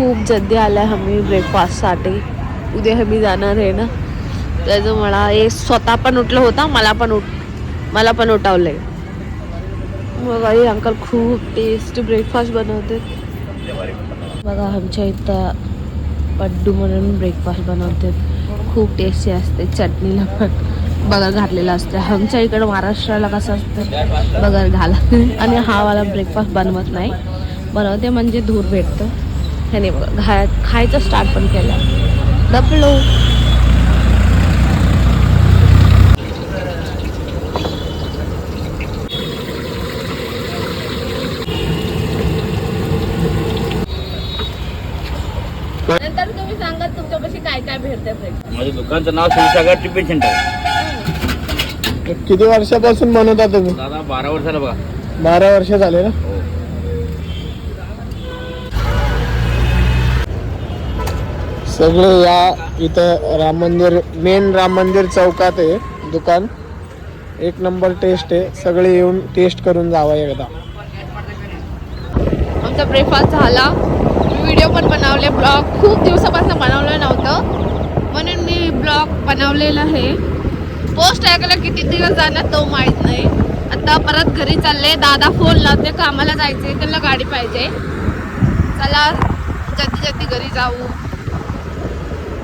खूप जल्दी आला आहे आम्ही ब्रेकफास्टसाठी. उद्या आम्ही जाणार आहे ना, त्याचं मला हे स्वतः पण उठलं होता, मला पण उठवलं आहे. मग आई अंकल खूप टेस्टी ब्रेकफास्ट बनवते. बघा आमच्या इथं पड्डू म्हणून ब्रेकफास्ट बनवते, खूप टेस्टी असते. चटणीला पण बगर घातलेला असते. आमच्या इकडं महाराष्ट्राला कसं असतं बगर घाला आणि हा वाला ब्रेकफास्ट बनवत नाही, बनवते म्हणजे धूर भेटतं. ह्याने बघा खायचं स्टार्ट पण केलं. डबलो नंतर तुम्ही सांगा तुमच्यापाशी काय काय भेटते. माझ्या दुकानचं नाव शिवसागर टिफिन सेंटर. किती वर्षापासून बनवता तुम्ही? दादा 12 वर्ष झालं बघा. 12 वर्ष झाले ना. सगळे या इथं राम मंदिर, मेन राम मंदिर चौकात आहे दुकान. एक नंबर टेस्ट आहे, सगळे येऊन टेस्ट करून जावा एकदा. आमचा ब्रेकफास्ट झाला. मी व्हिडिओ पण बनवले, ब्लॉग खूप दिवसापासून बनवलं नव्हतं म्हणून मी ब्लॉग बनवलेला आहे. पोस्ट ऐकायला किती दिवस जाणार तो माहीत नाही. आता परत घरी चालले. दादा फोन लावते, कामाला जायचे, त्यांना गाडी पाहिजे. चला जल्दी जल्दी घरी जाऊ.